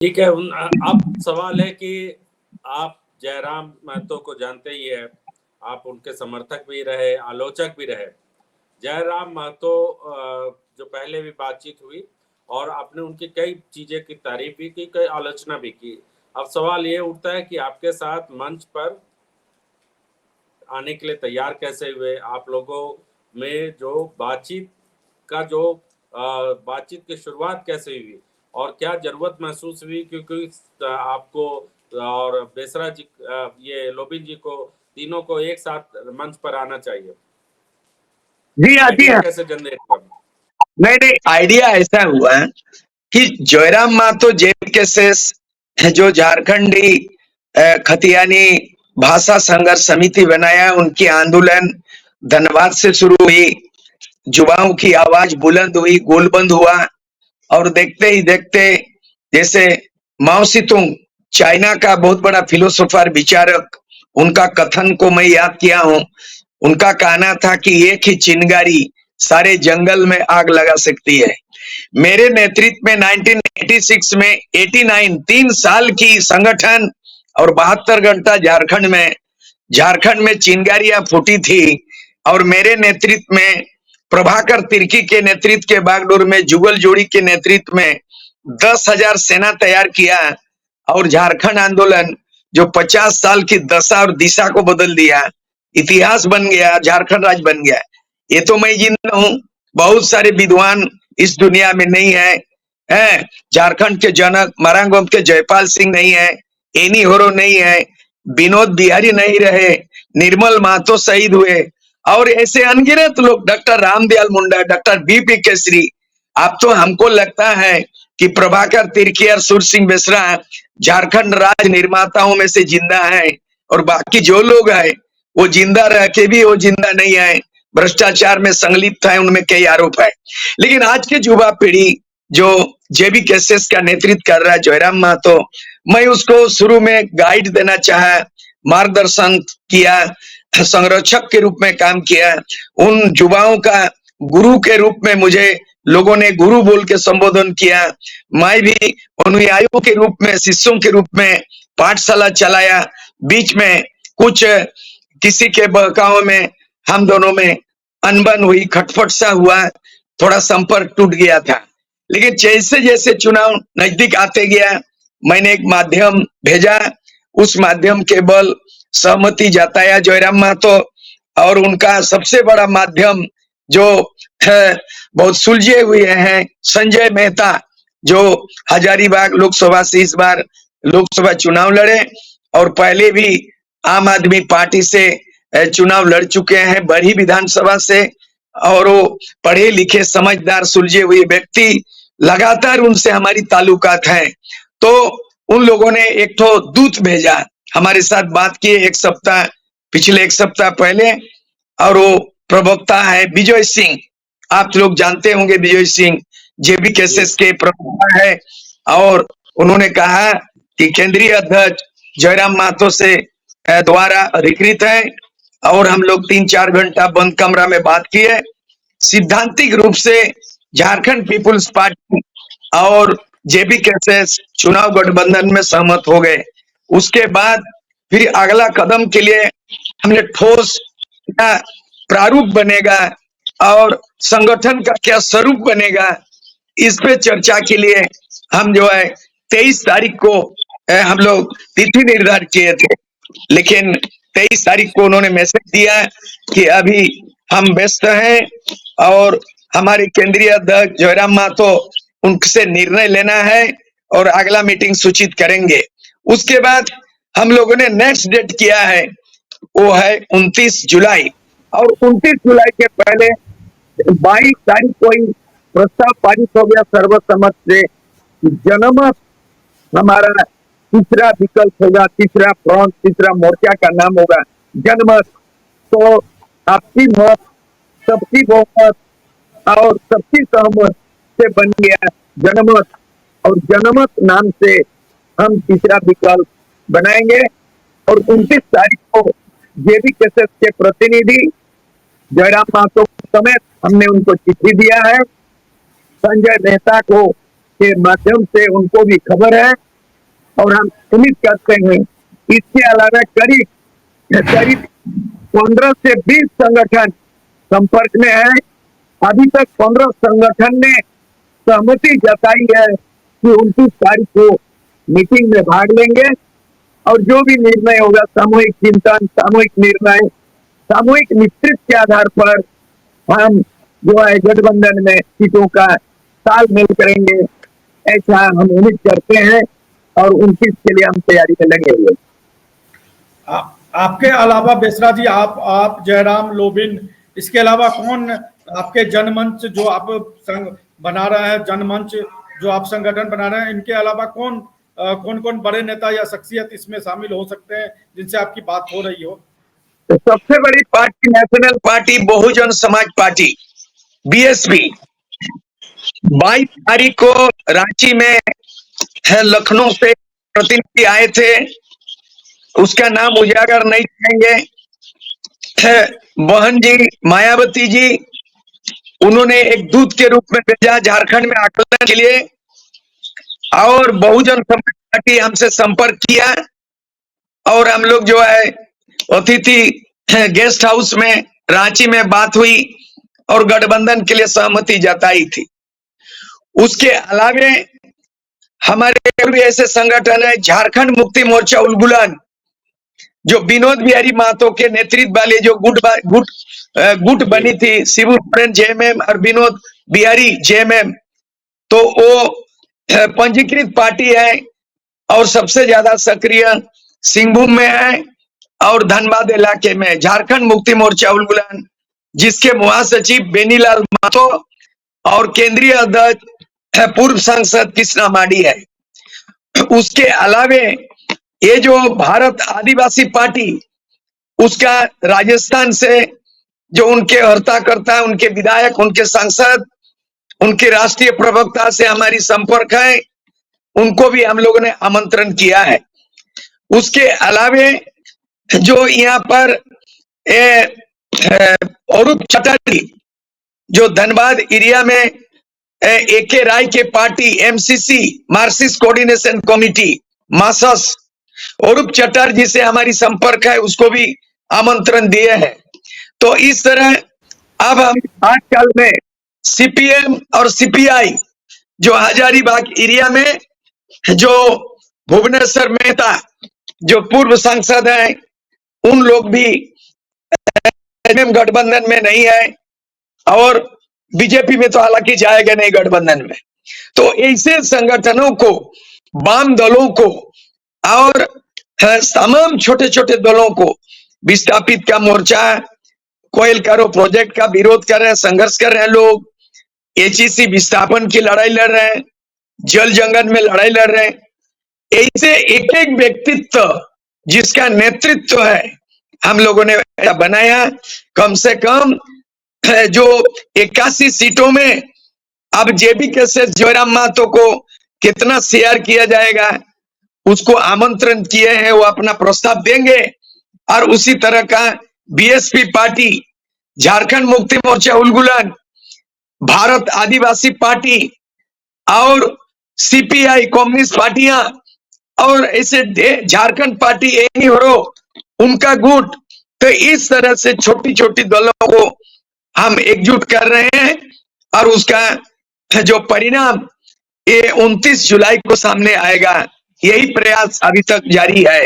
ठीक है। अब सवाल है कि आप जयराम महतो को जानते ही है, आप उनके समर्थक भी रहे, आलोचक भी रहे। जयराम महतो जो पहले भी बातचीत हुई और आपने उनकी कई चीजें की तारीफ भी की, कई आलोचना भी की। अब सवाल ये उठता है कि आपके साथ मंच पर आने के लिए तैयार कैसे हुए? आप लोगों में जो बातचीत का जो बातचीत की शुरुआत कैसे हुई और क्या जरूरत महसूस हुई, क्योंकि आपको और बेसरा जी, ये लोबिन जी को, तीनों को एक साथ मंच पर आना चाहिए? जी आती आइडिया है। कैसे जनरेट हुआ? नहीं नहीं, आइडिया ऐसा हुआ कि जयराम महतो जेल केसेस जो झारखंडी खतियानी भाषा संघर्ष समिति बनाया, उनकी आंदोलन धनबाद से शुरू हुई, युवाओं की आवाज बुलंद हुई, गोलबंद हुआ, और देखते ही देखते जैसे माओ सेतुंग चाइना का बहुत बड़ा फिलोसोफर विचारक, उनका कथन को मैं याद किया हूं। उनका कहना था कि एक ही चिंगारी सारे जंगल में आग लगा सकती है। मेरे नेतृत्व में 1986 में 89 3 साल की संगठन और 72 घंटा झारखंड में चिंगारियां फूटी थी, और मेरे नेतृत्व में प्रभाकर तिर्की के नेतृत्व के बागडोर में जुगल जोड़ी के नेतृत्व में 10,000 सेना तैयार किया, और झारखंड आंदोलन जो 50 साल की दशा और दिशा को बदल दिया, इतिहास बन गया, झारखंड राज्य बन गया। ये तो मैं जिंदा हूं, बहुत सारे विद्वान इस दुनिया में नहीं है, झारखंड के जनक मरांगोम के जयपाल सिंह नहीं है, एनी होरो नहीं है, विनोद बिहारी नहीं रहे, निर्मल महतो शहीद हुए, और ऐसे अनगिनत लोग, doctor Ramdayal Munda, doctor BP Kesari. अब तो हमको लगता है कि प्रभाकर तिर्की और सुर सिंह बेसरा झारखंड राज्य निर्माताओं में से जिंदा है, और बाकी जो लोग हैं वो जिंदा रह के भी वो जिंदा नहीं है, भ्रष्टाचार में संलिप्त है, उनमें कई आरोप है। लेकिन आज की युवा पीढ़ी जो जेबी केसेस का नेतृत्व कर रहा है जयराम महतो, मैं उसको शुरू में गाइड देना चाहा, मार्गदर्शन किया, संरक्षक के रूप में काम किया, उन युवाओं का गुरु के रूप में मुझे लोगों ने गुरु बोल के संबोधन किया। मैं भी अनुयायियों के रूप में, शिष्यों के रूप में पाठशाला चलाया। बीच में कुछ किसी के बहकाव में हम दोनों में अनबन हुई, खटपट सा हुआ, थोड़ा संपर्क टूट गया था। लेकिन जैसे जैसे चुनाव नजदीक आते गया, मैंने एक माध्यम भेजा, उस माध्यम के बल सहमति जताया जयराम महतो, और उनका सबसे बड़ा माध्यम जो है बहुत सुलझे हुए हैं, संजय मेहता, जो हजारीबाग लोकसभा से इस बार लोकसभा चुनाव लड़े, और पहले भी आम आदमी पार्टी से चुनाव लड़ चुके हैं, बड़ी विधानसभा से, और वो पढ़े लिखे समझदार सुलझे हुए व्यक्ति, लगातार उनसे हमारी ताल्लुकात है। तो उन लोगों ने एक तो दूत भेजा, हमारे साथ बात किए पिछले एक सप्ताह पहले, और वो प्रवक्ता है विजय सिंह, आप लोग जानते होंगे विजय सिंह, जेबी केसेस के प्रवक्ता है, और उन्होंने कहा कि केंद्रीय अध्यक्ष जयराम महतो से द्वारा अधिकृत है, और हम लोग 3-4 घंटा बंद कमरा में बात किए। सिद्धांतिक रूप से झारखंड पीपुल्स पार्टी और जेबी केसेस चुनाव गठबंधन में सहमत हो गए। उसके बाद फिर अगला कदम के लिए हमने ठोस क्या प्रारूप बनेगा और संगठन का क्या स्वरूप बनेगा, इस पे चर्चा के लिए हम जो है 23 तारीख को हम लोग तिथि निर्धारित किए थे, लेकिन 23 तारीख को उन्होंने मैसेज दिया कि अभी हम व्यस्त हैं, और हमारे केंद्रीय अध्यक्ष जयराम महतो, उनसे निर्णय लेना है और अगला मीटिंग सूचित करेंगे। उसके बाद हम लोगों ने नेक्स्ट डेट किया है, वो है 29 जुलाई, और 29 जुलाई के पहले 22 तारीख को ही प्रस्ताव पारित हो गया सर्वसम्मत से, जनमत हमारा तीसरा विकल्प होगा, तीसरा फ्रंट, तीसरा मोर्चा का नाम होगा जनमत। तो आपकी मत, सबकी बहुमत और सबकी सहमत से बन गया जनमत, और जनमत नाम से हम तीसरा विकल्प बनाएंगे। और 29 तारीख को जेबी केसेस के प्रतिनिधि जयराम महतो समेत हमने उनको चिट्ठी दिया है, संजय मेहता को के माध्यम से उनको भी खबर है, और हम उम्मीद करते हैं इसके अलावा करीब करीब 15 से 20 संगठन संपर्क में है। अभी तक 15 संगठन ने सहमति जताई है कि 29 तारीख को मीटिंग में भाग लेंगे और जो भी निर्णय होगा सामूहिक चिंतन, सामूहिक निर्णय, सामूहिक नेतृत्व के आधार पर हम जो है गठबंधन में सीटों का तालमेल करेंगे, ऐसा हम उम्मीद करते हैं और 29 के लिए हम तैयारी में लगे हुए। आपके अलावा बेसरा जी, आप जयराम लोबिन, इसके अलावा कौन आपके जनमंच जो आप संघ बना रहे हैं, जनमंच जो आप संगठन बना रहे हैं, इनके अलावा कौन कौन बड़े नेता या शख्सियत इसमें शामिल हो सकते हैं जिनसे आपकी बात हो रही हो? तो सबसे बड़ी party national party Bahujan Samaj party BSP 22 तारीख को रांची में लखनऊ से प्रतिनिधि आए थे, उसका नाम उजागर नहीं करेंगे। बहन जी मायावती जी, उन्होंने एक दूत के रूप में भेजा झारखंड में आकलन के लिए और बहुजन समाज पार्टी हमसे संपर्क किया और हम लोग जो है अतिथि गेस्ट हाउस में रांची में बात हुई और गठबंधन के लिए सहमति जताई थी। उसके अलावा हमारे भी ऐसे संगठन है झारखंड मुक्ति मोर्चा उलगुलन, जो विनोद बिहारी महतो के नेतृत्व वाले जो गुट बनी थी, शिबू सोरेन जेएमएम और विनोद बिहारी जेएमएम, तो वो पंजीकृत पार्टी है और सबसे ज्यादा सक्रिय सिंहभूम में है और धनबाद इलाके में। झारखंड मुक्ति मोर्चा उलगुलन, जिसके महासचिव बेनीलाल महतो और केंद्रीय अध्यक्ष पूर्व सांसद कृष्णा माडी है। उसके अलावे ये जो भारत आदिवासी पार्टी, उसका राजस्थान से जो उनके हर्ता-कर्ता, उनके विधायक, उनके सांसद, उनके राष्ट्रीय प्रवक्ता से हमारी संपर्क है, उनको भी हम लोगों ने आमंत्रण किया है। उसके अलावे जो यहाँ पर अरूप चटर्जी, जो धनबाद एरिया में एके राय के party MCC Marxist coordination committee मासस, अरूप चटर्जी से हमारी संपर्क है, उसको भी आमंत्रण दिए हैं। तो इस तरह अब हम आजकल में सीपीएम और सीपीआई जो हजारीबाग एरिया में, जो भुवनेश्वर मेहता जो पूर्व सांसद हैं, उन लोग भी गठबंधन में नहीं है और बीजेपी में तो हालांकि जाएगा नहीं गठबंधन में। तो ऐसे संगठनों को, वाम दलों को और तमाम छोटे छोटे दलों को विस्थापित का मोर्चा, कोयल कारो प्रोजेक्ट का विरोध कर रहे हैं, संघर्ष कर रहे हैं लोग, एचईसी विस्थापन की लड़ाई लड़ रहे हैं, जल जंगल में लड़ाई लड़ रहे हैं। ऐसे एक एक व्यक्तित्व जिसका नेतृत्व है, हम लोगों ने बनाया। कम से कम जो 81 सीटों में अब जेबी के से जयराम महतो को कितना शेयर किया जाएगा, उसको आमंत्रण किए हैं, वो अपना प्रस्ताव देंगे। और उसी तरह का बीएसपी पार्टी, झारखंड मुक्ति मोर्चा उलगुलन, भारत आदिवासी पार्टी और सीपीआई कम्युनिस्ट पार्टियां और ऐसे झारखंड पार्टी एनी हो उनका गुट, तो इस तरह से छोटी छोटी दलों को हम एकजुट कर रहे हैं और उसका जो परिणाम ये 29 जुलाई को सामने आएगा, यही प्रयास अभी तक जारी है।